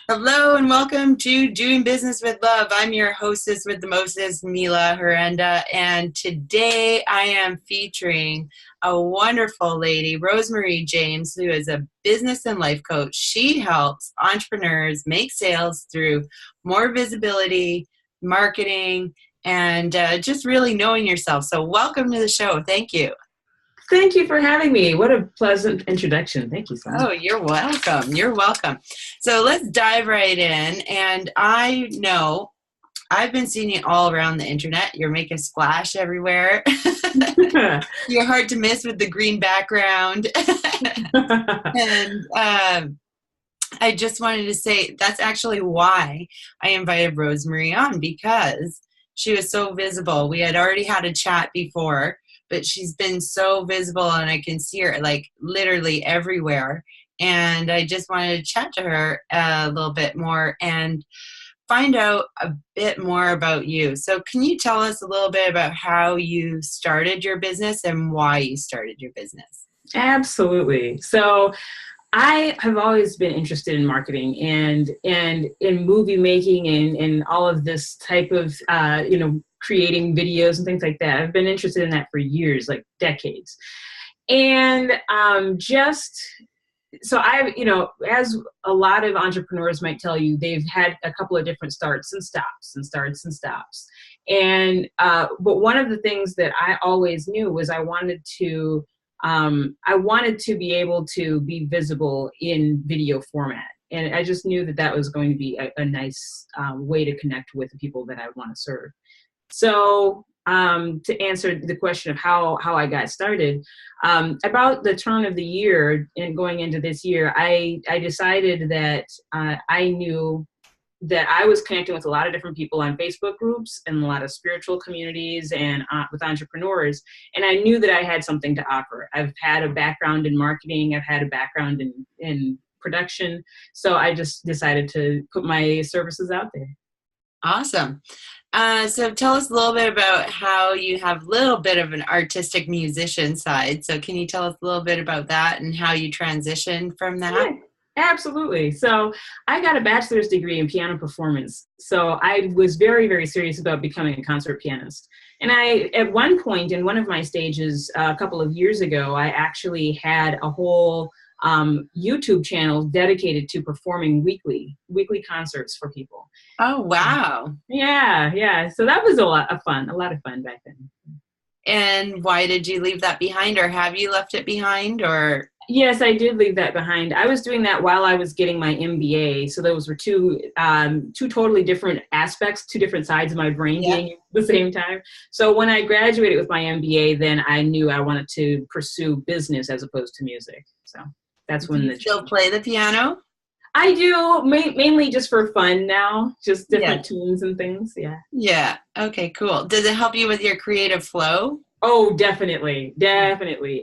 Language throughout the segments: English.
Hello and welcome to Doing Business with Love. I'm your hostess with the mostest, Mila Herenda, and today I am featuring a wonderful lady, Rosemary James, who is a business and life coach. She helps entrepreneurs make sales through more visibility, marketing, and just really knowing yourself. So welcome to the show. Thank you. Thank you for having me. What a pleasant introduction. Thank you so much. Oh, you're welcome. You're welcome. So let's dive right in. And I know I've been seeing you all around the internet. You're making splash everywhere. You're hard to miss with the green background. And I just wanted to say that's actually why I invited Rosemary on, because she was so visible. We had already had a chat before, but she's been so visible and I can see her like literally everywhere. And I just wanted to chat to her a little bit more and find out a bit more about you. So can you tell us a little bit about how you started your business and why you started your business? Absolutely. So I have always been interested in marketing and in movie making and all of this type of creating videos and things like that. I've been interested in that for years, like decades. And just so as a lot of entrepreneurs might tell you, they've had a couple of different starts and stops and starts and stops. And but one of the things that I always knew was I wanted to be able to be visible in video format. And I just knew that that was going to be a nice way to connect with the people that I want to serve. So to answer the question of how I got started, about the turn of the year and going into this year, I decided that I knew that I was connecting with a lot of different people on Facebook groups and a lot of spiritual communities and with entrepreneurs. And I knew that I had something to offer. I've had a background in marketing. I've had a background in production. So I just decided to put my services out there. Awesome. So tell us a little bit about how you have a little bit of an artistic musician side. So can you tell us a little bit about that and how you transitioned from that? Yeah, absolutely. So I got a bachelor's degree in piano performance. So I was very, very serious about becoming a concert pianist. And at one point in one of my stages a couple of years ago, I actually had a whole YouTube channel dedicated to performing weekly concerts for people. Oh, wow. Yeah. So that was a lot of fun back then. And why did you leave that behind, or have you left it behind, or? Yes, I did leave that behind. I was doing that while I was getting my MBA. So those were two totally different aspects, two different sides of my brain being at the same time. So when I graduated with my MBA, then I knew I wanted to pursue business as opposed to music. So that's Do when you still play the piano? I do mainly just for fun now, just different tunes and things. Yeah. Yeah. Okay, cool. Does it help you with your creative flow? Oh, definitely.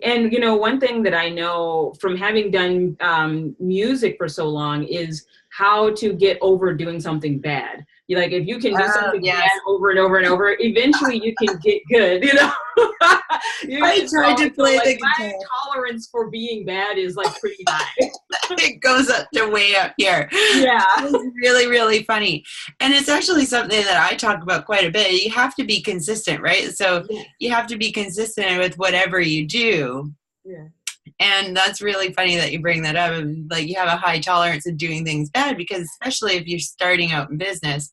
And, one thing that I know from having done music for so long is how to get over doing something bad. If you can do Oh, something yes. bad over and over and over, eventually you can get good, I tried to play the my guitar. tolerance for being bad is pretty high. It goes up to way up here. Yeah. It's really, really funny. And it's actually something that I talk about quite a bit. You have to be consistent, right? So you have to be consistent with whatever you do. Yeah. And that's really funny that you bring that up. Like, you have a high tolerance of doing things bad, because especially if you're starting out in business,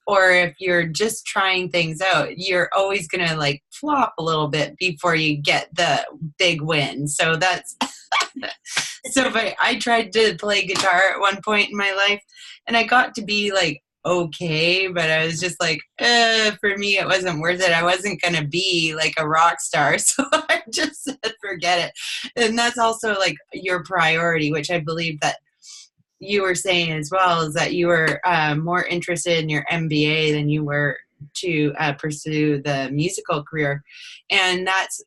or if you're just trying things out, you're always going to flop a little bit before you get the big win. So that's so funny. I tried to play guitar at one point in my life, and I got to be okay, but I was just for me, it wasn't worth it. I wasn't going to be a rock star. So I just said, forget it. And that's also your priority, which I believe that you were saying as well, is that you were more interested in your MBA than you were to pursue the musical career. And that's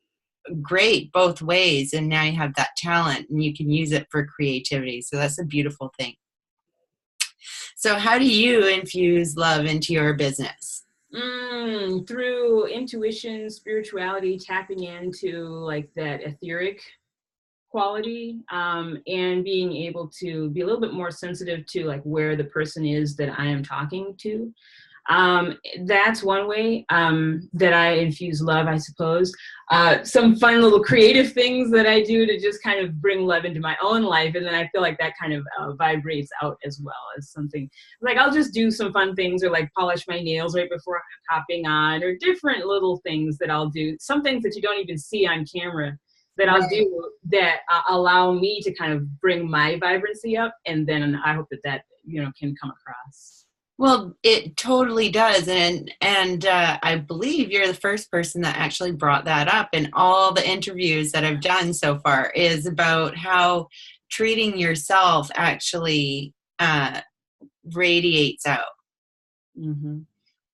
great both ways. And now you have that talent and you can use it for creativity. So that's a beautiful thing. So how do you infuse love into your business? Through intuition, spirituality, tapping into that etheric quality, and being able to be a little bit more sensitive to like where the person is that I am talking to. That's one way that I infuse love, I suppose. Some fun little creative things that I do to just kind of bring love into my own life. And then I feel like that kind of vibrates out as well as something like I'll just do some fun things or like polish my nails right before I'm hopping on, or different little things that I'll do. Some things that you don't even see on camera that I'll do that allow me to kind of bring my vibrancy up. And then I hope that can come across. Well, it totally does, and I believe you're the first person that actually brought that up in all the interviews that I've done so far, is about how treating yourself actually radiates out. Mm-hmm.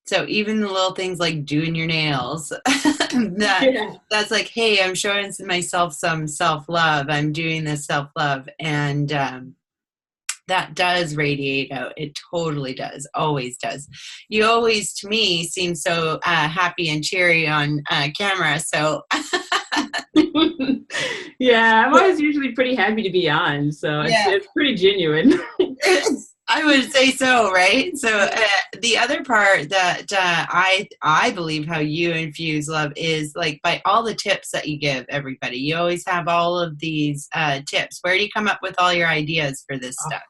So even the little things like doing your nails, that's like, hey, I'm showing myself some self-love. I'm doing this self-love, and that does radiate out. It totally does. Always does. You always, to me, seem so happy and cheery on camera. So yeah, I'm always usually pretty happy to be on. So it's pretty genuine. I would say so, right? So the other part that I believe how you infuse love is like by all the tips that you give everybody. You always have all of these tips. Where do you come up with all your ideas for this stuff?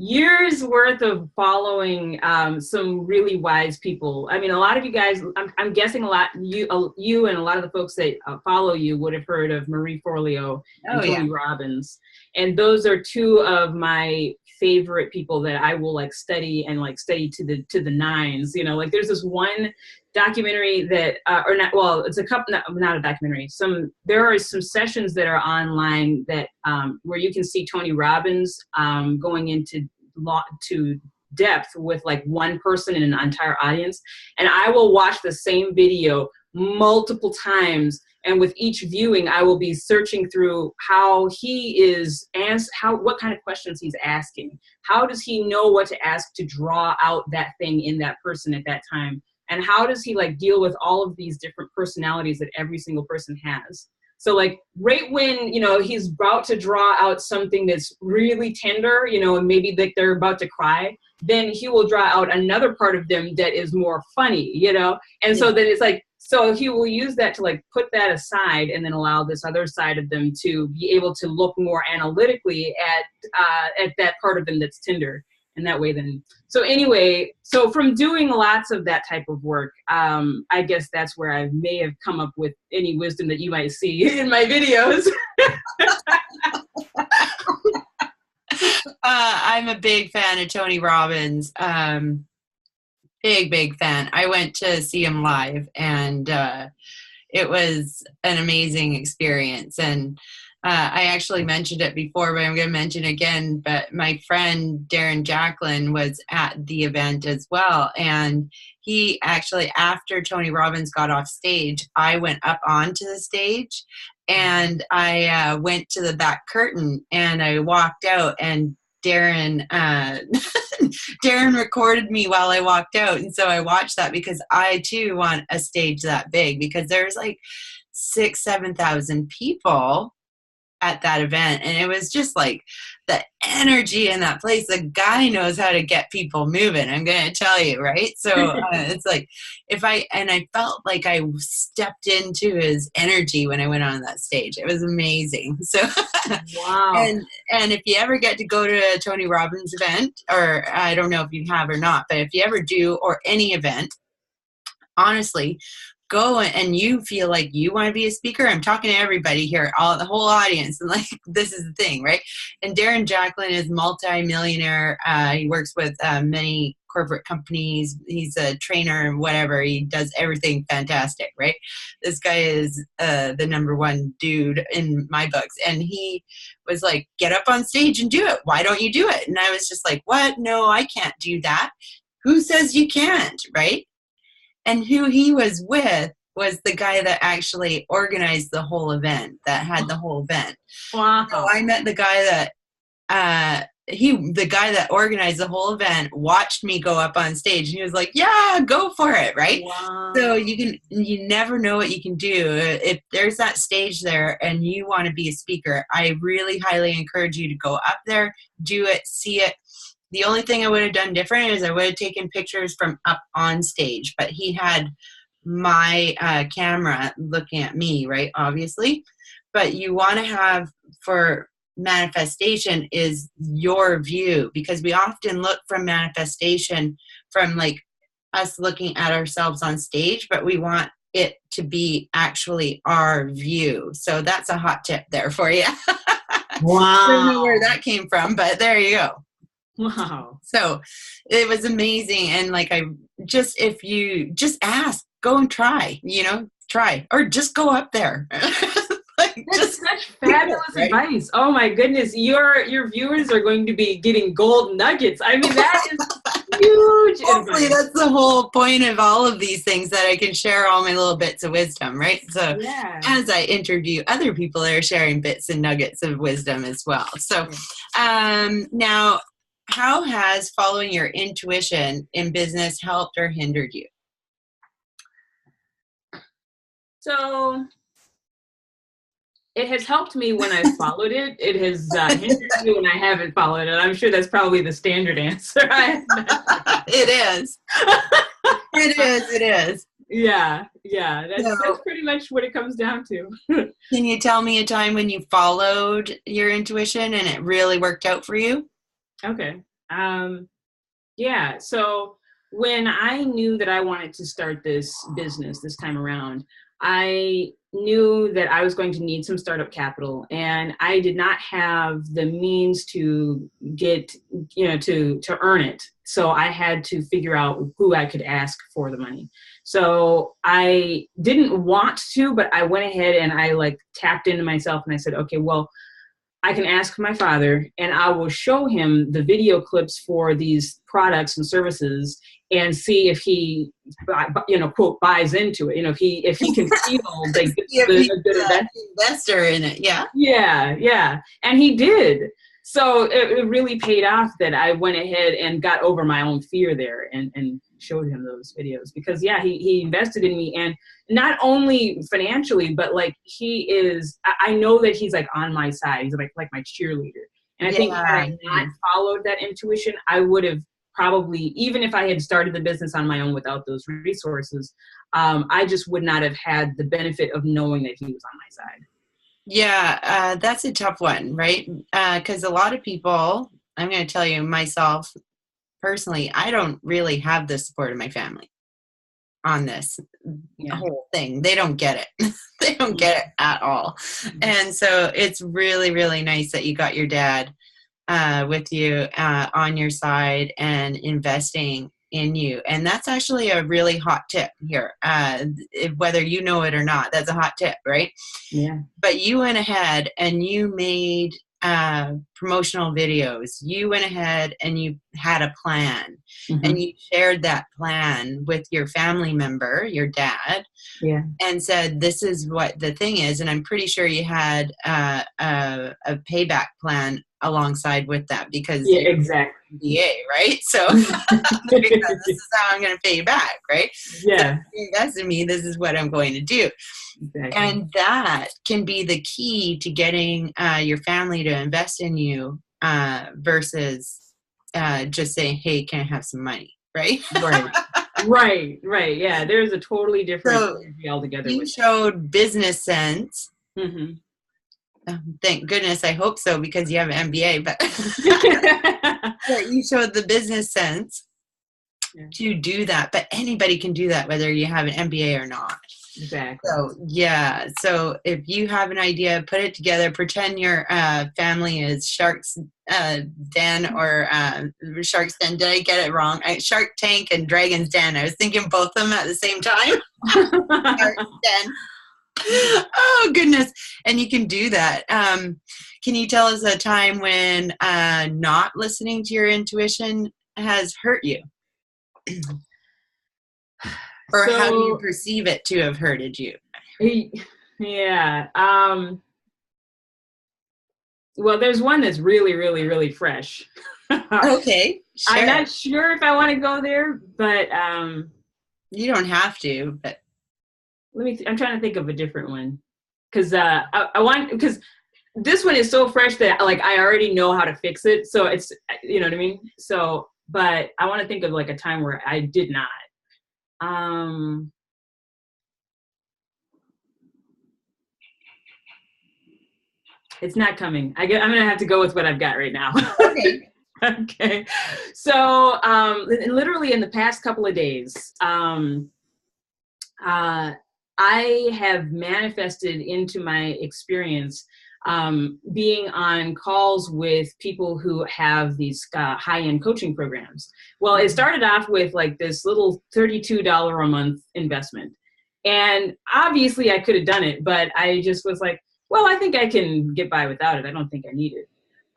Years worth of following some really wise people. I mean, a lot of you guys, I'm guessing a lot, you and a lot of the folks that follow you would have heard of Marie Forleo and Tony Robbins. And those are two of my favorite people that I will like study to the nines. You know, like there's this one documentary that, it's a couple, not a documentary. There are some sessions that are online that where you can see Tony Robbins going into depth with like one person in an entire audience, and I will watch the same video multiple times. And with each viewing, I will be searching through how he is, what kind of questions he's asking. How does he know what to ask to draw out that thing in that person at that time? And how does he like deal with all of these different personalities that every single person has? So like right when, he's about to draw out something that's really tender, and maybe like they're about to cry, then he will draw out another part of them that is more funny, And so then it's like, so he will use that to like put that aside and then allow this other side of them to be able to look more analytically at that part of them that's tender. And that way then, so anyway, so from doing lots of that type of work, I guess that's where I may have come up with any wisdom that you might see in my videos. I'm a big fan of Tony Robbins. Big fan. I went to see him live, and it was an amazing experience. And I actually mentioned it before, but I'm going to mention it again. But my friend Darren Jacklin was at the event as well. And he actually, after Tony Robbins got off stage, I went up onto the stage, and I went to the back curtain, and I walked out, and Darren Darren recorded me while I walked out. And so I watched that because I too want a stage that big, because there's like 6,000-7,000 people at that event, and it was just like the energy in that place. The guy knows how to get people moving, I'm gonna tell you, right? So it's like I felt like I stepped into his energy when I went on that stage. It was amazing. So wow. And if you ever get to go to a Tony Robbins event, or I don't know if you have or not, but if you ever do, or any event, honestly, go and you feel like you want to be a speaker. I'm talking to everybody here, the whole audience, and like this is the thing, right? And Darren Jacklin is multi-millionaire. He works with many corporate companies. He's a trainer and whatever. He does everything fantastic, right? This guy is the number one dude in my books. And he was like, get up on stage and do it. Why don't you do it? And I was just like, what? No, I can't do that. Who says you can't, right? And who he was with was the guy that actually organized the whole event, that had the whole event. Wow. So I met the guy that the guy that organized the whole event watched me go up on stage, and he was like, yeah, go for it. Right. Wow. So you never know what you can do. If there's that stage there and you want to be a speaker, I really highly encourage you to go up there, do it, see it. The only thing I would have done different is I would have taken pictures from up on stage, but he had my camera looking at me, right? Obviously. But you want to have, for manifestation, is your view, because we often look from manifestation from like us looking at ourselves on stage, but we want it to be actually our view. So that's a hot tip there for you. Wow. I don't know where that came from, but there you go. Wow. So it was amazing. And like, if you just ask, go and try, try, or just go up there. Like, that's such fabulous advice. Oh my goodness. Your viewers are going to be getting gold nuggets. I mean, that is huge. Hopefully advice. That's the whole point of all of these things, that I can share all my little bits of wisdom, right? So as I interview other people that are sharing bits and nuggets of wisdom as well. So now, how has following your intuition in business helped or hindered you? So it has helped me when I've followed it. It has hindered me when I haven't followed it. I'm sure that's probably the standard answer. It is. It is. Yeah. That's pretty much what it comes down to. Can you tell me a time when you followed your intuition and it really worked out for you? Okay. Yeah. So when I knew that I wanted to start this business this time around, I knew that I was going to need some startup capital, and I did not have the means to get, to earn it. So I had to figure out who I could ask for the money. So I didn't want to, but I went ahead and I tapped into myself and I said, okay, well, I can ask my father and I will show him the video clips for these products and services and see if he, quote, buys into it. If he can feel like this a good investor in it. Yeah. Yeah. And he did. So it really paid off that I went ahead and got over my own fear there and showed him those videos, because he invested in me, and not only financially, but I know that he's on my side. He's like my cheerleader. And I think had I not followed that intuition, I would have probably, even if I had started the business on my own without those resources, I just would not have had the benefit of knowing that he was on my side. Yeah, that's a tough one, right? Because a lot of people, I'm going to tell you myself personally, I don't really have the support of my family on this whole thing. They don't get it. They don't get it at all. And so it's really, really nice that you got your dad with you on your side and investing in you. And that's actually a really hot tip here. Whether you know it or not, that's a hot tip, right? Yeah. But you went ahead and you made promotional videos. You went ahead and you had a plan, and you shared that plan with your family member, your dad, and said, this is what the thing is. And I'm pretty sure you had a payback plan alongside with that, because exactly. MBA, right? So this is how I'm going to pay you back, right? Yeah. So if you invest in me, this is what I'm going to do. Exactly. And that can be the key to getting your family to invest in you versus just saying, hey, can I have some money? Right? Right. Yeah. There's a totally different energy altogether. You showed business sense. Thank goodness. I hope so, because you have an MBA, but you showed the business sense to do that. But anybody can do that, whether you have an MBA or not. Exactly. So if you have an idea, put it together. Pretend your family is Shark's Den or Shark's Den. Did I get it wrong? Shark Tank and Dragon's Den. I was thinking both of them at the same time. Shark's Den. Oh, goodness. And you can do that. Can you tell us a time when not listening to your intuition has hurt you? Or how do you perceive it to have hurted you? Yeah. Well, there's one that's really, really, really fresh. Okay, I'm sure. not sure if I want to go there, but You don't have to, but I'm trying to think of a different one because I want because this one is so fresh that like I already know how to fix it. So it's you know what I mean. So, but I want to think of like a time where I did not. Um, it's not coming. I'm gonna have to go with what I've got right now. okay. Okay. So, literally in the past couple of days, uh, I have manifested into my experience being on calls with people who have these high-end coaching programs. Well, it started off with like this little $32 a month investment. And obviously I could have done it, but I just was like, well, I think I can get by without it. I don't think I need it.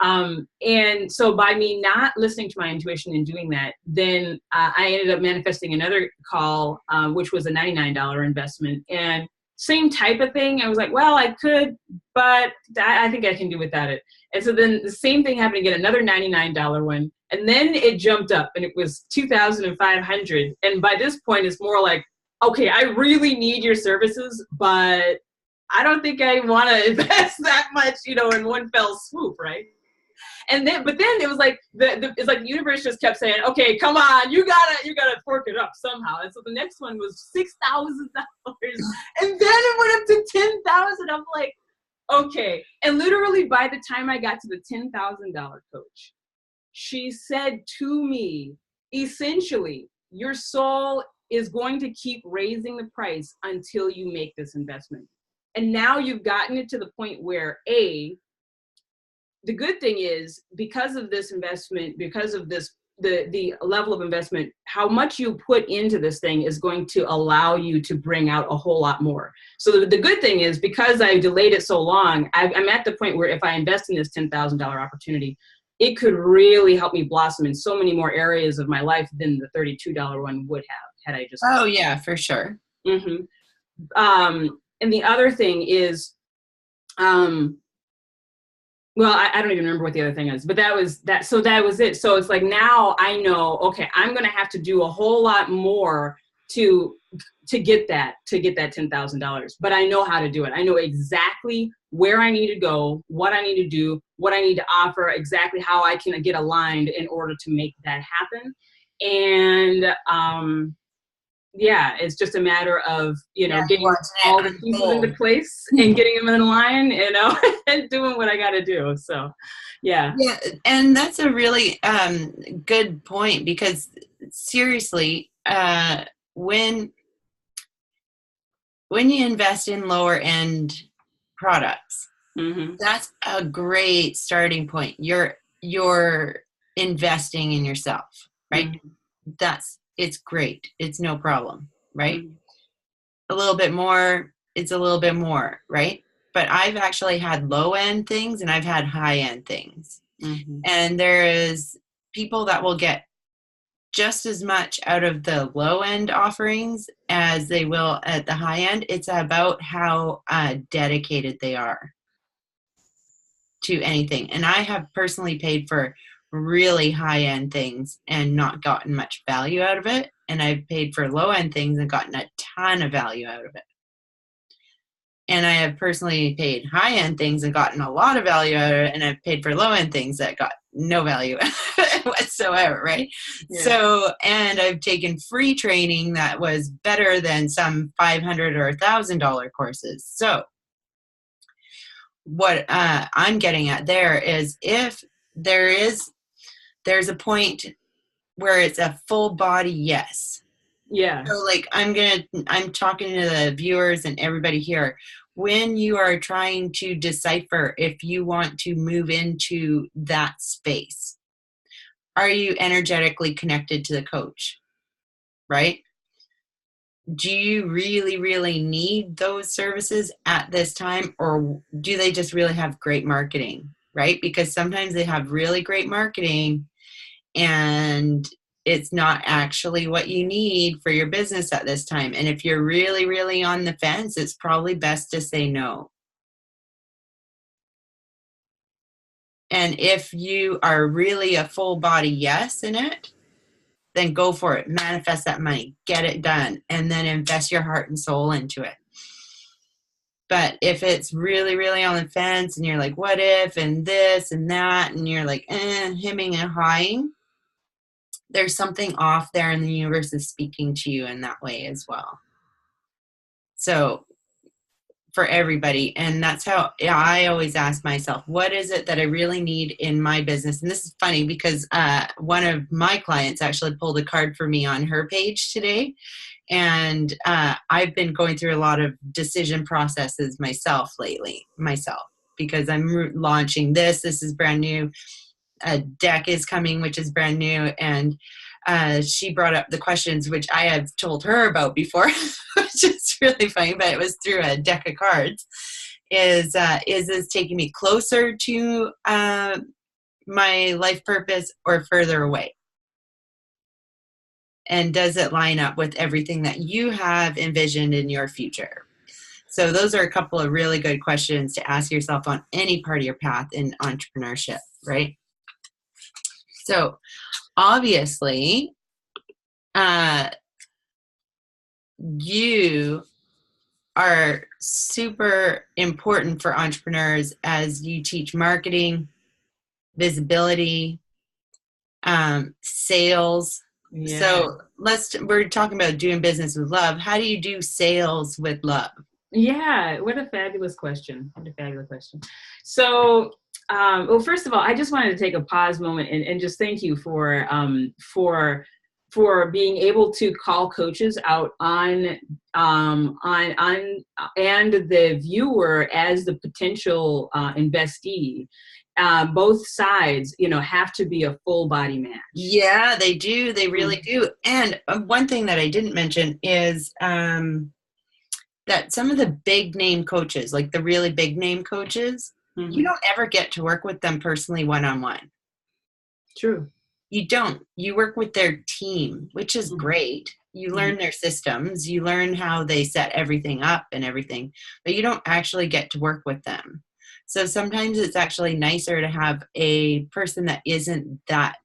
And so by me not listening to my intuition and doing that, then I ended up manifesting another call, which was a $99 investment. And same type of thing. I was like, well, I could, but I think I can do without it. And so then the same thing happened again, another $99 one. And then it jumped up and it was 2,500. And by this point, it's more like, okay, I really need your services, but I don't think I want to invest that much, in one fell swoop, right? And then, but then it was like it's like the universe just kept saying, "Okay, come on, you gotta fork it up somehow." And so the next one was $6,000, and then it went up to 10,000. I'm like, okay. And literally, by the time I got to the $10,000 coach, she said to me, essentially, your soul is going to keep raising the price until you make this investment. And now you've gotten it to the point where the good thing is because of this investment, because of this, the level of investment, how much you put into this thing is going to allow you to bring out a whole lot more. So the good thing is because I delayed it so long, I'm at the point where if I invest in this $10,000 opportunity, it could really help me blossom in so many more areas of my life than the $32 one would have had I just. Oh yeah, for sure. Mm-hmm. And the other thing is, well, I don't even remember what the other thing is, but that was that. So that was it. So it's like, now I know, okay, I'm going to have to do a whole lot more to get that $10,000, but I know how to do it. I know exactly where I need to go, what I need to do, what I need to offer, exactly how I can get aligned in order to make that happen. And, yeah, it's just a matter of, getting all the pieces into place and getting them in line, and doing what I got to do. So, yeah. Yeah, and that's a really good point because seriously, when you invest in lower end products, Mm-hmm. that's a great starting point. You're investing in yourself, right? Mm-hmm. It's great. It's no problem, right? Mm-hmm. A little bit more, it's a little bit more, right? But I've actually had low end things and I've had high end things. Mm-hmm. And there is people that will get just as much out of the low end offerings as they will at the high end. It's about how dedicated they are to anything. And I have personally paid for really high end things and not gotten much value out of it. And I've paid for low end things and gotten a ton of value out of it. And I have personally paid high end things and gotten a lot of value out of it. And I've paid for low end things that got no value whatsoever, right? Yeah. So, and I've taken free training that was better than some $500 or $1,000 courses. So, what I'm getting at there is if there's a point where it's a full body yes. Yeah. So like I'm talking to the viewers and everybody here. When you are trying to decipher if you want to move into that space, are you energetically connected to the coach? Right? Do you really, really need those services at this time, or do they just really have great marketing, right? Because sometimes they have really great marketing and it's not actually what you need for your business at this time. And if you're really, really on the fence, it's probably best to say no. And if you are really a full body yes in it, then go for it. Manifest that money, get it done, and then invest your heart and soul into it. But if it's really, really on the fence and you're like, what if, and this and that, and you're like, hemming and hawing, there's something off there, and the universe is speaking to you in that way as well. So for everybody. And that's how I always ask myself, what is it that I really need in my business? And this is funny because one of my clients actually pulled a card for me on her page today. And I've been going through a lot of decision processes myself lately, because I'm launching this. This is brand new. A deck is coming, which is brand new. And she brought up the questions, which I have told her about before, which is really funny, but it was through a deck of cards. Is this taking me closer to my life purpose or further away? And does it line up with everything that you have envisioned in your future? So those are a couple of really good questions to ask yourself on any part of your path in entrepreneurship, right? So obviously, you are super important for entrepreneurs as you teach marketing, visibility, sales. Yeah. So we're talking about doing business with love. How do you do sales with love? Yeah, what a fabulous question. So, well, first of all, I just wanted to take a pause moment and just thank you for being able to call coaches out on and the viewer as the potential investee. Both sides, have to be a full body match. Yeah, they do. They really do. And one thing that I didn't mention is that some of the big name coaches, like the really big name coaches, you don't ever get to work with them personally one-on-one. True. You don't. You work with their team, which is great. You learn their systems. You learn how they set everything up and everything, but you don't actually get to work with them. So sometimes it's actually nicer to have a person that isn't that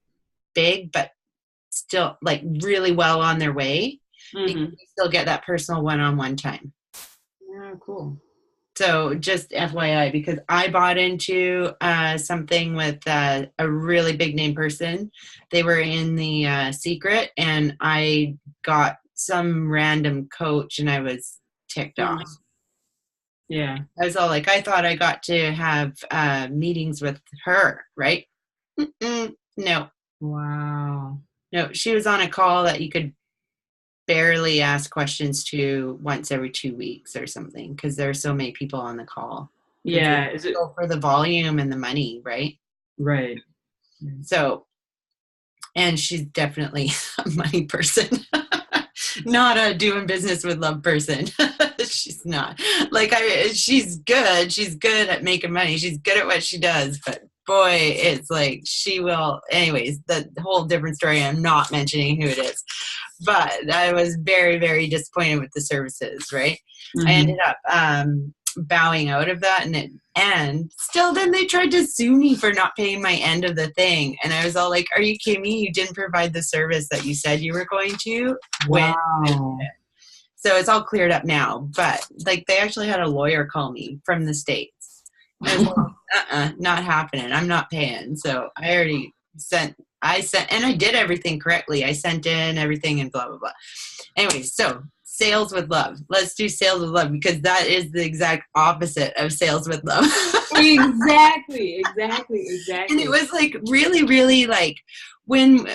big, but still like really well on their way. You can still get that personal one-on-one time. Oh, cool. So just FYI, because I bought into something with a really big name person. They were in the secret, and I got some random coach, and I was ticked off. Yeah. I was all like, I thought I got to have meetings with her, right? No. Wow. No, she was on a call that you could barely ask questions to once every 2 weeks or something, because there are so many people on the call. Yeah. Is it go for the volume and the money, right? Right. So, and she's definitely a money person, not a doing business with love person. She's not. She's good. She's good at making money. She's good at what she does, but boy, it's like she will. Anyways, the whole different story. I'm not mentioning who it is. But I was very, very disappointed with the services, right? I ended up bowing out of that, and still then they tried to sue me for not paying my end of the thing. And I was all like, are you kidding me? You didn't provide the service that you said you were going to. Wow. So it's all cleared up now. But like they actually had a lawyer call me from the States. I was like, not happening. I'm not paying. So I already sent, and I did everything correctly. I sent in everything and blah, blah, blah. Anyway, so sales with love. Let's do sales with love, because that is the exact opposite of sales with love. Exactly. And it was like really, really like when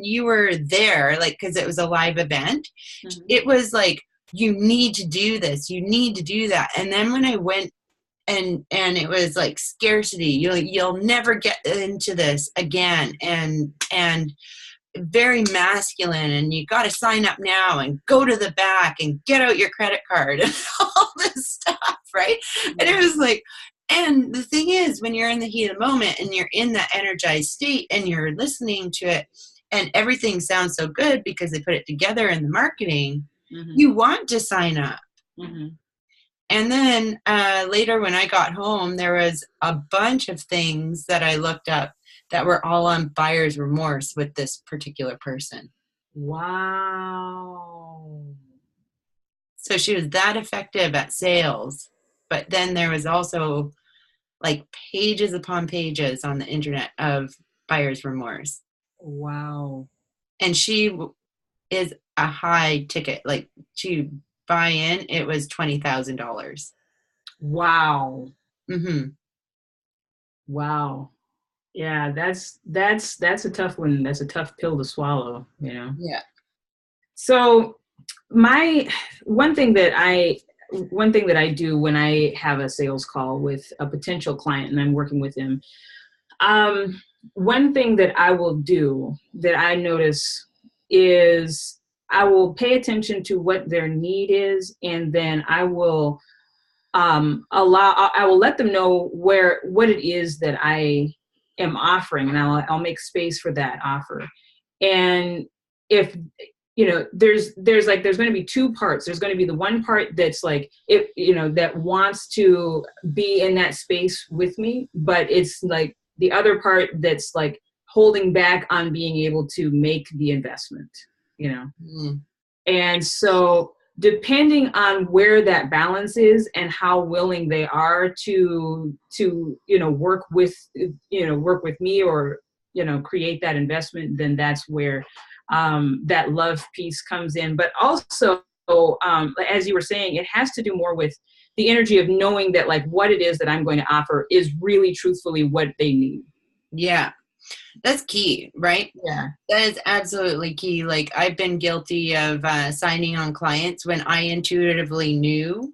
you were there, like, because it was a live event, it was like, you need to do this, you need to do that. And then when I went, and it was like scarcity, you'll never get into this again, and very masculine, and you got to sign up now and go to the back and get out your credit card and all this stuff, right? And it was like, and the thing is, when you're in the heat of the moment and you're in that energized state and you're listening to it and everything sounds so good because they put it together in the marketing, you want to sign up. And then later when I got home, there was a bunch of things that I looked up that were all on buyer's remorse with this particular person. Wow. So she was that effective at sales. But then there was also like pages upon pages on the internet of buyer's remorse. Wow. And she is a high ticket. Like to buy in, it was $20,000. Wow. Mm-hmm. Wow. Yeah, that's a tough one. That's a tough pill to swallow, you know. Yeah. So my one thing that I do when I have a sales call with a potential client and I'm working with them, one thing that I will do that I notice is I will pay attention to what their need is, and then I will I will let them know what it is that I am offering, and I'll make space for that offer. And if there's going to be two parts. There's going to be the one part that's like that wants to be in that space with me, but it's like the other part that's like holding back on being able to make the investment, you know. Mm. And so depending on where that balance is and how willing they are to work with me, or create that investment, then that's where that love piece comes in. But also, as you were saying, it has to do more with the energy of knowing that like what it is that I'm going to offer is really truthfully what they need. Yeah. That's key, right? Yeah. That is absolutely key. Like I've been guilty of signing on clients when I intuitively knew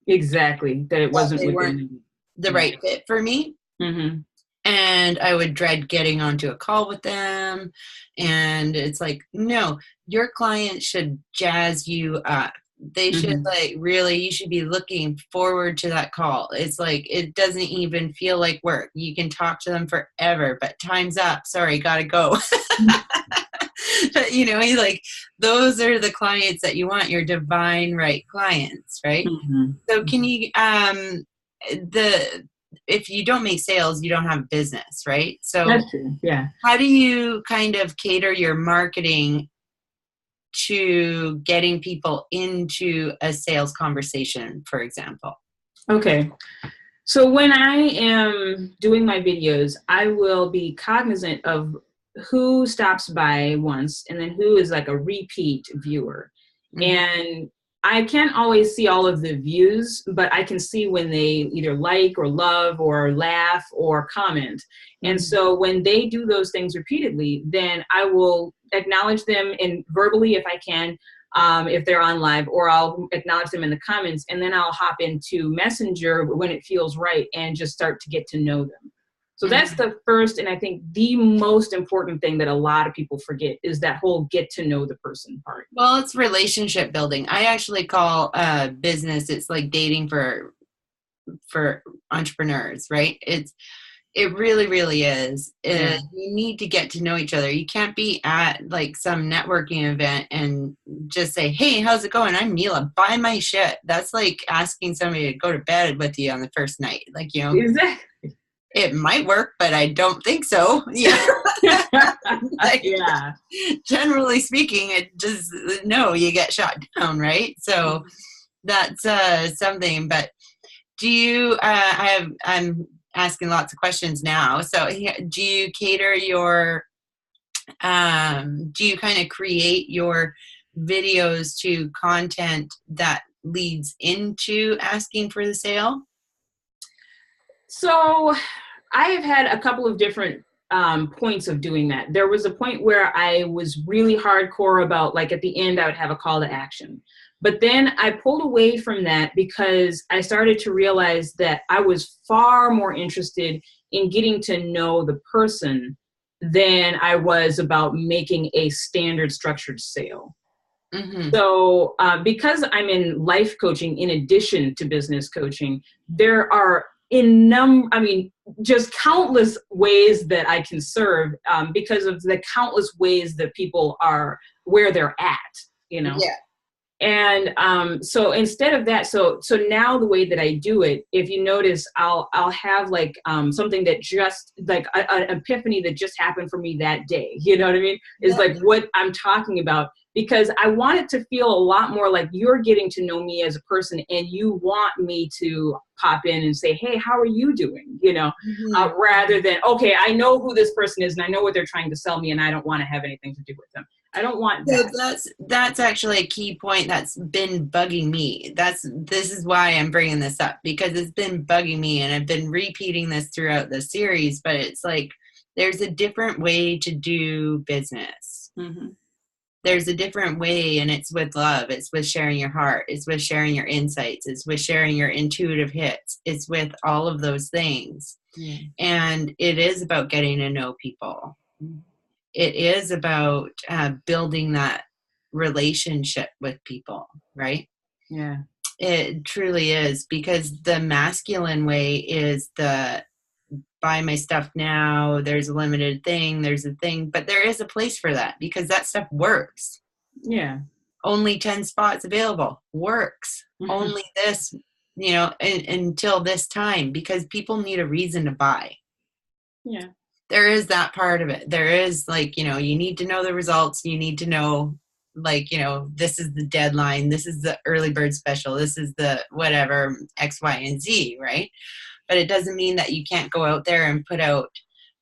Exactly. That it that wasn't they what they weren't needed. the Yeah. right fit for me. Mm-hmm. And I would dread getting onto a call with them. And it's like, no, your client should jazz you up. They should Mm-hmm. like really, you should be looking forward to that call. It's like, it doesn't even feel like work. You can talk to them forever, but time's up. Sorry, gotta go. But he's like, those are the clients that you want, your divine right clients, right? Mm-hmm. So can you, if you don't make sales, you don't have business, right? So That's true. Yeah. how do you kind of cater your marketing to getting people into a sales conversation, for example? Okay. So when I am doing my videos, I will be cognizant of who stops by once and then who is like a repeat viewer. Mm-hmm. And I can't always see all of the views, but I can see when they either like or love or laugh or comment. And Mm-hmm. so when they do those things repeatedly, then I will acknowledge them in verbally if I can, if they're on live, or I'll acknowledge them in the comments, and then I'll hop into Messenger when it feels right and just start to get to know them. So that's the first, and I think the most important thing that a lot of people forget is that whole get to know the person part. Well, it's relationship building. I actually call business, it's like dating for entrepreneurs, right? It really, really is. Yeah. You need to get to know each other. You can't be at like some networking event and just say, hey, how's it going? I'm Mila. Buy my shit. That's like asking somebody to go to bed with you on the first night. Like, Exactly. it might work, but I don't think so. Yeah. Like, Yeah. generally speaking, it just, no, you get shot down, right? So that's something. But do you, I'm asking lots of questions now. So do you cater your, do you kind of create your videos to content that leads into asking for the sale? So I have had a couple of different points of doing that. There was a point where I was really hardcore about, like, at the end, I would have a call to action. But then I pulled away from that because I started to realize that I was far more interested in getting to know the person than I was about making a standard structured sale. Mm-hmm. So because I'm in life coaching in addition to business coaching, there are just countless ways that I can serve because of the countless ways that people are where they're at, Yeah. And so instead of that, so now the way that I do it, if you notice, I'll have like something that just like an epiphany that just happened for me that day. You know what I mean? Is Yeah. like what I'm talking about, because I want it to feel a lot more like you're getting to know me as a person, and you want me to pop in and say, hey, how are you doing? You know, Mhm. rather than, okay, I know who this person is and I know what they're trying to sell me, and I don't want to have anything to do with them. I don't want So that. that's actually a key point that's been bugging me. This is why I'm bringing this up, because it's been bugging me, and I've been repeating this throughout the series. But it's like there's a different way to do business. Mm-hmm. There's a different way, and it's with love. It's with sharing your heart. It's with sharing your insights. It's with sharing your intuitive hits. It's with all of those things, Yeah. and it is about getting to know people. Mm-hmm. It is about building that relationship with people, right? Yeah. It truly is, because the masculine way is the buy my stuff now, there's a limited thing, there's a thing, but there is a place for that, because that stuff works. Yeah. Only 10 spots available works. Mm-hmm. Only this, until this time, because people need a reason to buy. Yeah. There is that part of it. There is like, you need to know the results. You need to know, like, this is the deadline. This is the early bird special. This is the whatever, X, Y, and Z, right? But it doesn't mean that you can't go out there and put out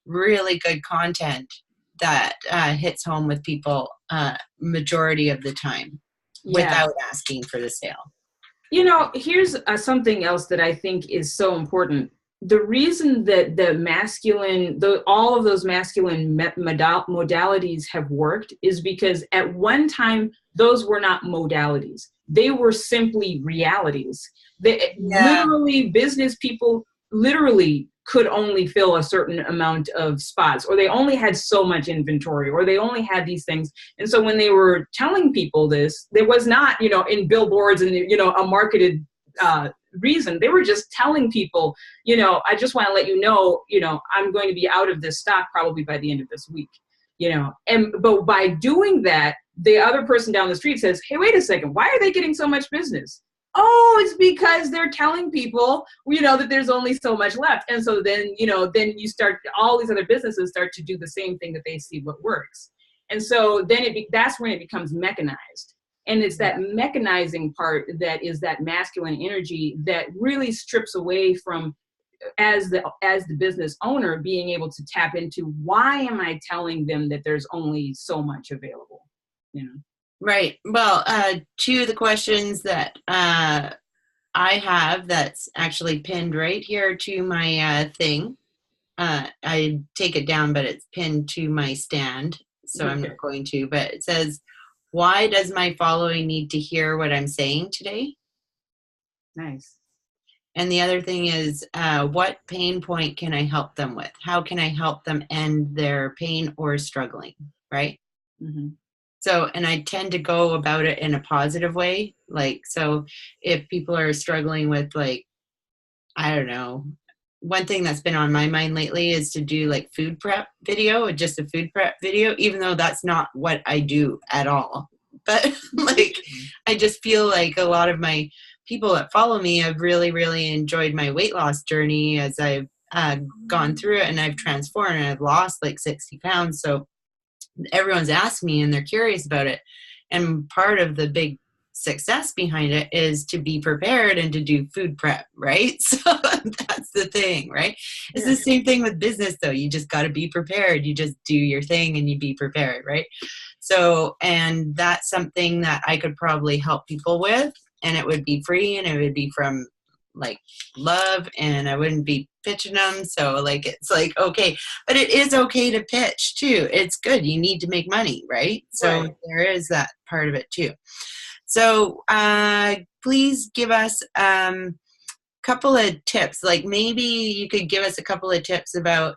really good content that hits home with people majority of the time Yeah. without asking for the sale. Here's something else that I think is so important. The reason that all of those masculine modalities have worked is because at one time, those were not modalities. They were simply realities. Yeah. Literally, business people literally could only fill a certain amount of spots, or they only had so much inventory, or they only had these things. And so when they were telling people this, there was not, in billboards and, a marketed reason. They were just telling people, I just want to let you know, I'm going to be out of this stock probably by the end of this week, but by doing that, the other person down the street says, hey, wait a second, why are they getting so much business? Oh, it's because they're telling people, that there's only so much left. And so then, then you start, all these other businesses start to do the same thing that they see what works. And so then that's when it becomes mechanized. And it's that mechanizing part that is that masculine energy that really strips away from, as the business owner, being able to tap into, why am I telling them that there's only so much available? Right. Well, two of the questions that I have that's actually pinned right here to my thing. I take it down, but it's pinned to my stand, so I'm not going to. But it says, why does my following need to hear what I'm saying today? Nice. And the other thing is, what pain point can I help them with? How can I help them end their pain or struggling, right? Mm-hmm. So, and I tend to go about it in a positive way. Like, so if people are struggling with, like, I don't know, one thing that's been on my mind lately is to do like food prep video, just a food prep video, even though that's not what I do at all. But like, I just feel like a lot of my people that follow me have really, really enjoyed my weight loss journey as I've gone through it, and I've transformed, and I've lost like 60 pounds. So everyone's asked me and they're curious about it. And part of the big success behind it is to be prepared and to do food prep, right? So that's the thing, right? It's the same thing with business, though. You just got to be prepared. You just do your thing and you be prepared, right? So, and that's something that I could probably help people with, and it would be free, and it would be from like love, and I wouldn't be pitching them. So like, it's like, okay, but it is okay to pitch too. It's good. You need to make money, right? So there is that part of it too. So please give us a couple of tips. Like maybe you could give us a couple of tips about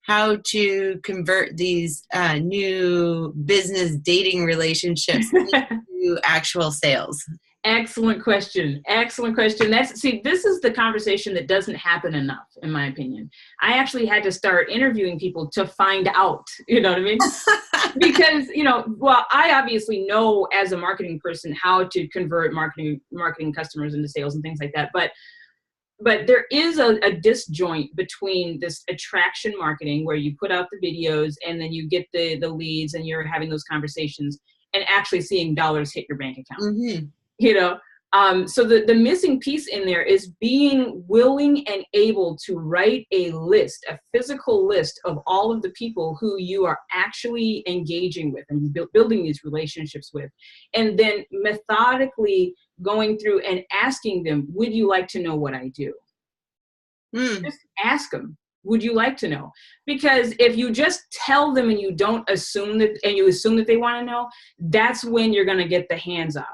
how to convert these new business dating relationships into actual sales. Excellent question. Excellent question. This is the conversation that doesn't happen enough, in my opinion. I actually had to start interviewing people to find out, you know what I mean? Because, well, I obviously know as a marketing person how to convert marketing customers into sales and things like that. But there is a disjoint between this attraction marketing where you put out the videos and then you get the leads and you're having those conversations and actually seeing dollars hit your bank account. Mm-hmm. So the missing piece in there is being willing and able to write a physical list of all of the people who you are actually engaging with and building these relationships with, and then methodically going through and asking them, would you like to know what I do? Just ask them, would you like to know? Because if you just tell them and you don't assume that, and you assume that they want to know, that's when you're going to get the hands off.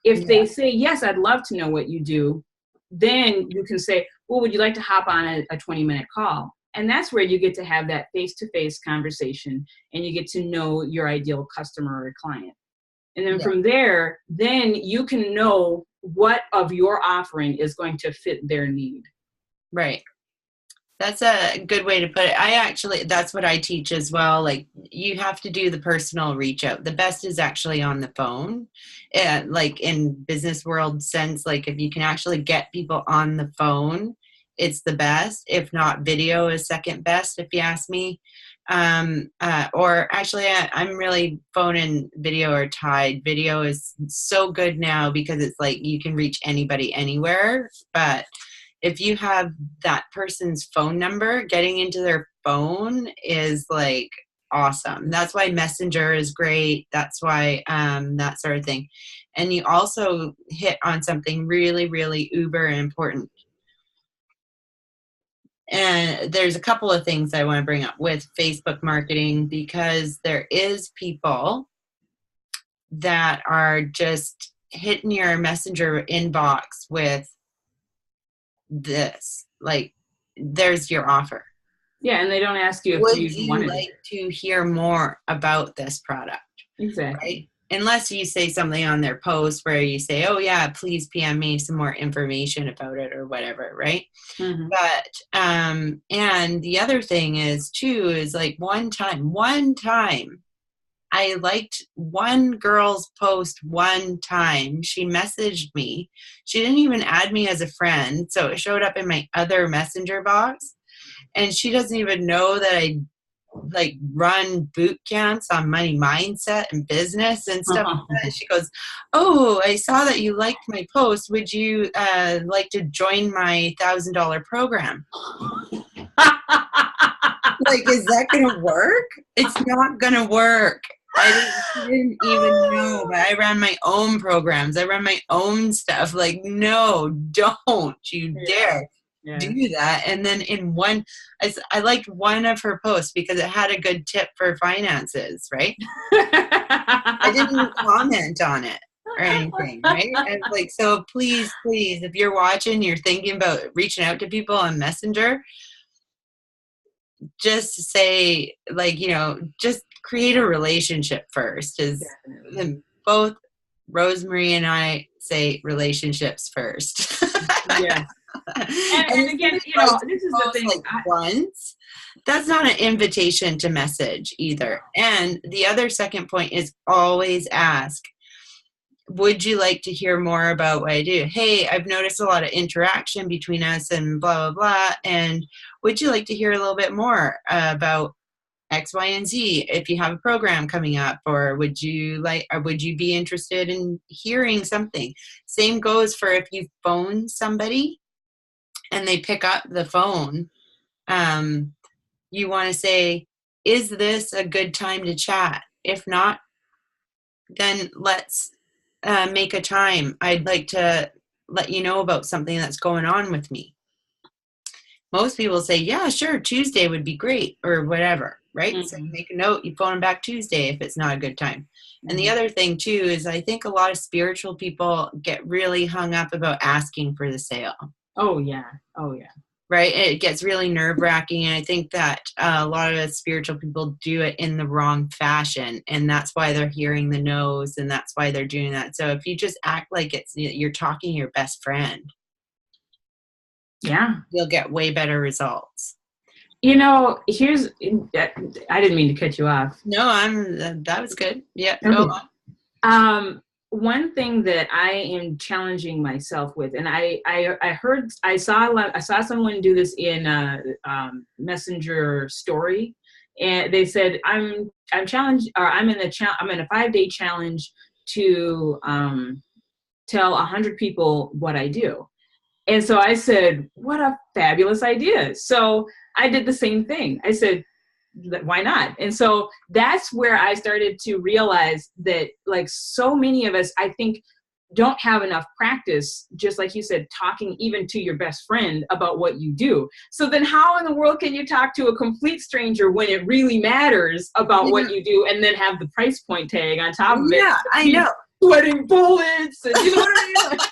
If they say, yes, I'd love to know what you do, then you can say, well, would you like to hop on a 20-minute call? And that's where you get to have that face-to-face conversation and you get to know your ideal customer or client. And then from there, then you can know what of your offering is going to fit their need. Right. That's a good way to put it. That's what I teach as well. Like, you have to do the personal reach out. The best is actually on the phone. Like in business world sense, like if you can actually get people on the phone, it's the best. If not, video is second best, if you ask me. Or actually, I'm really phone and video are tied. Video is so good now because it's like you can reach anybody anywhere. But if you have that person's phone number, getting into their phone is like awesome. That's why Messenger is great. That's why that sort of thing. And you also hit on something really, really uber important. And there's a couple of things I want to bring up with Facebook marketing, because there is people that are just hitting your Messenger inbox with this, like, there's your offer. Yeah, and they don't ask you if would you wanted like to hear more about this product. Exactly. Right? Unless you say something on their post where you say, oh yeah, please PM me some more information about it or whatever, right? Mm-hmm. But and the other thing is too, is like one time I liked one girl's post one time. She messaged me. She didn't even add me as a friend, so it showed up in my other messenger box. And she doesn't even know that I like run boot camps on money mindset and business and stuff like that. She goes, oh, I saw that you liked my post. Would you like to join my $1,000 program? Like, is that going to work? It's not going to work. I didn't even know, but I ran my own programs. I ran my own stuff. Like, no, don't you dare do that. And then in one, I liked one of her posts because it had a good tip for finances, right? I didn't even comment on it or anything, right? I was like, so please, if you're watching, you're thinking about reaching out to people on Messenger, just say, like, just create a relationship first. Is both Rosemary and I say relationships first. Yeah. And again, this is the thing. Like once, that's not an invitation to message either. And the other second point is always ask, would you like to hear more about what I do? Hey, I've noticed a lot of interaction between us and blah, blah, blah. And would you like to hear a little bit more about X, Y, and Z if you have a program coming up? Or would you be interested in hearing something? Same goes for if you phone somebody and they pick up the phone. You want to say, is this a good time to chat? If not, then let's make a time. I'd like to let you know about something that's going on with me. Most people say, yeah, sure, Tuesday would be great, or whatever, right? Mm-hmm. So you make a note, you phone them back Tuesday if it's not a good time. Mm-hmm. And the other thing too is I think a lot of spiritual people get really hung up about asking for the sale. Oh yeah. right? It gets really nerve-wracking, and I think that a lot of spiritual people do it in the wrong fashion, and that's why they're hearing the no's, and that's why they're doing that. So if you just act like you're talking to your best friend, Yeah. you'll get way better results. You know, here's, I didn't mean to cut you off. No, that was good. Yeah, Okay. go on. One thing that I am challenging myself with, and I saw someone do this in a messenger story, and they said I'm challenged, or I'm in a 5-day challenge to tell 100 people what I do. And so I said, what a fabulous idea. So I did the same thing. I said, why not? And so that's where I started to realize that, like, so many of us, I think, don't have enough practice, just like you said, talking even to your best friend about what you do. So then how in the world can you talk to a complete stranger when it really matters about what you do, and then have the price point tag on top of it? Yeah, I know. Sweating bullets, and you know what I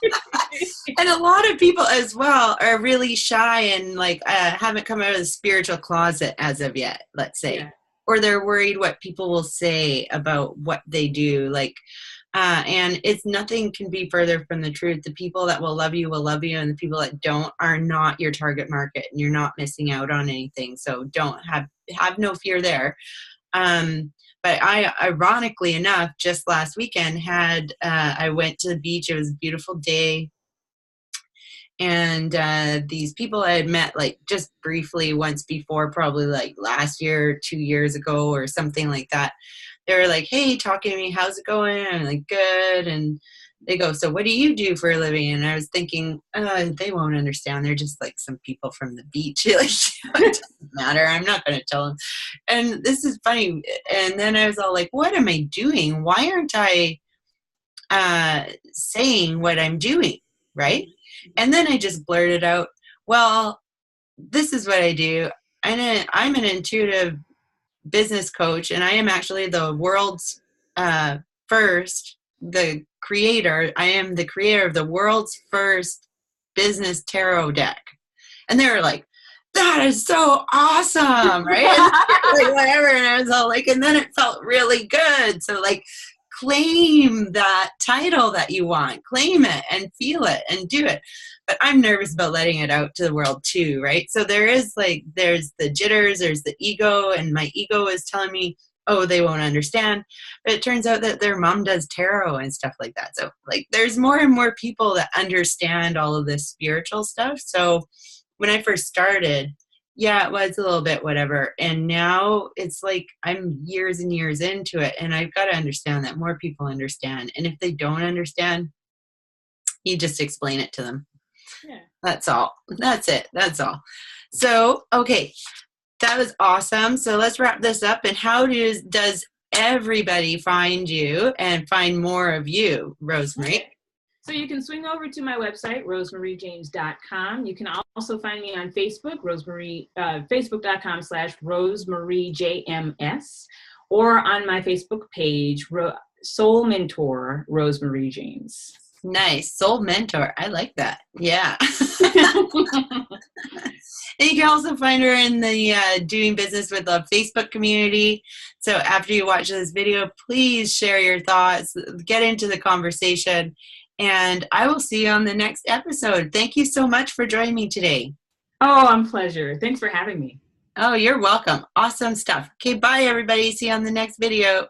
mean? And a lot of people as well are really shy and like haven't come out of the spiritual closet as of yet, let's say. Yeah. Or they're worried what people will say about what they do. Like, and it's nothing can be further from the truth. The people that will love you, and the people that don't are not your target market, and you're not missing out on anything. So don't have no fear there. But I, ironically enough, just last weekend I went to the beach. It was a beautiful day. And these people I had met like just briefly once before, probably like last year, 2 years ago or something like that. They were like, hey, talking to me, how's it going? I'm like, good. And they go, so what do you do for a living? And I was thinking, they won't understand. They're just like some people from the beach. Like, it doesn't matter. I'm not going to tell them. And this is funny. And then I was all like, what am I doing? Why aren't I saying what I'm doing? Right? And then I just blurted out, well, this is what I do. I'm an intuitive business coach, and I am actually the world's first, the creator. I am the creator of the world's first business tarot deck. And they were like, that is so awesome, right? And like, whatever. And I was all like, and then it felt really good. So like, claim that title that you want, claim it and feel it and do it. But I'm nervous about letting it out to the world too, right? So there's the jitters, there's the ego, and my ego is telling me, oh, they won't understand. But it turns out that their mom does tarot and stuff like that. So like there's more and more people that understand all of this spiritual stuff. So when I first started, yeah, it was a little bit whatever. And now it's like I'm years and years into it, and I've got to understand that more people understand. And if they don't understand, you just explain it to them. Yeah. That's all. That's it. That's all. So, okay, that was awesome. So let's wrap this up. And how does everybody find you and find more of you, Rosemary? Okay. So you can swing over to my website, rosemariejames.com. You can also find me on Facebook, facebook.com/RosemaryJMS, or on my Facebook page, Soul Mentor, Rosemary James. Nice. Soul Mentor. I like that. Yeah. And you can also find her in the Doing Business with Love Facebook community. So after you watch this video, please share your thoughts, get into the conversation, and I will see you on the next episode. Thank you so much for joining me today. Oh, I'm pleasure. Thanks for having me. Oh, you're welcome. Awesome stuff. Okay, bye everybody. See you on the next video.